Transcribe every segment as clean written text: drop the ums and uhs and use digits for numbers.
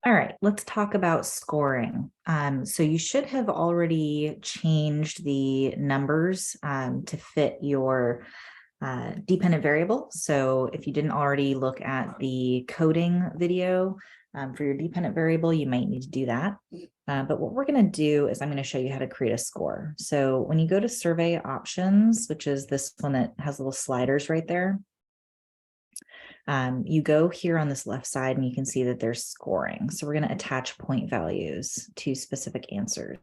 All right, let's talk about scoring. So you should have already changed the numbers to fit your dependent variable. So if you didn't already look at the coding video for your dependent variable, you might need to do that. But what we're going to do is I'm going to show you how to create a score. So when you go to survey options, which is this one that has little sliders right there, you go here on this left side and you can see that there's scoring. So we're going to attach point values to specific answers.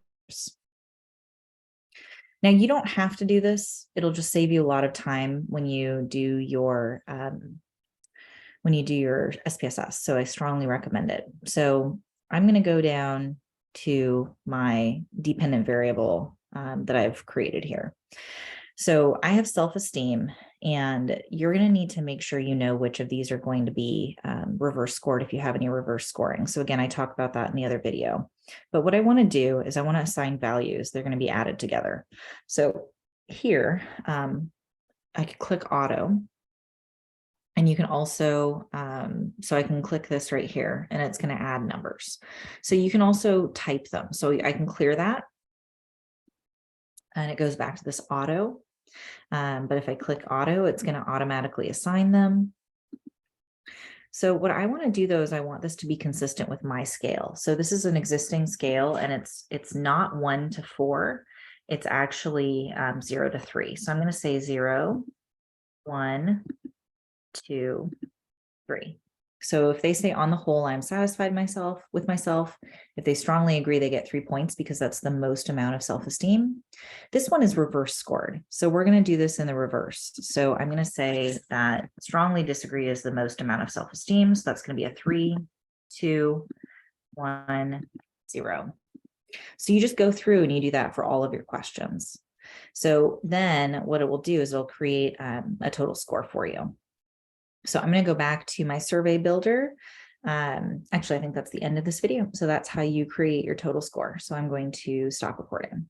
Now you don't have to do this. It'll just save you a lot of time when you do your SPSS. So I strongly recommend it. So I'm going to go down to my dependent variable that I've created here. So I have self-esteem, and you're going to need to make sure you know which of these are going to be reverse scored if you have any reverse scoring. So again, I talked about that in the other video. But what I want to do is I want to assign values. They're going to be added together. So here, I could click auto. And you can also, so I can click this right here and it's going to add numbers. So you can also type them. So I can clear that. And it goes back to this auto. But if I click auto, it's going to automatically assign them. So what I want to do though is I want this to be consistent with my scale. So this is an existing scale and it's not 1 to 4. It's actually 0 to 3. So I'm going to say 0, 1, 2, 3. So if they say on the whole, I'm satisfied with myself. If they strongly agree, they get 3 points because that's the most amount of self-esteem. This one is reverse scored. So we're going to do this in the reverse. So I'm going to say that strongly disagree is the most amount of self-esteem. So that's going to be a 3, 2, 1, 0. So you just go through and you do that for all of your questions. So then what it will do is it'll create a total score for you. So I'm going to go back to my survey builder. Actually, I think that's the end of this video. So that's how you create your total score. So I'm going to stop recording.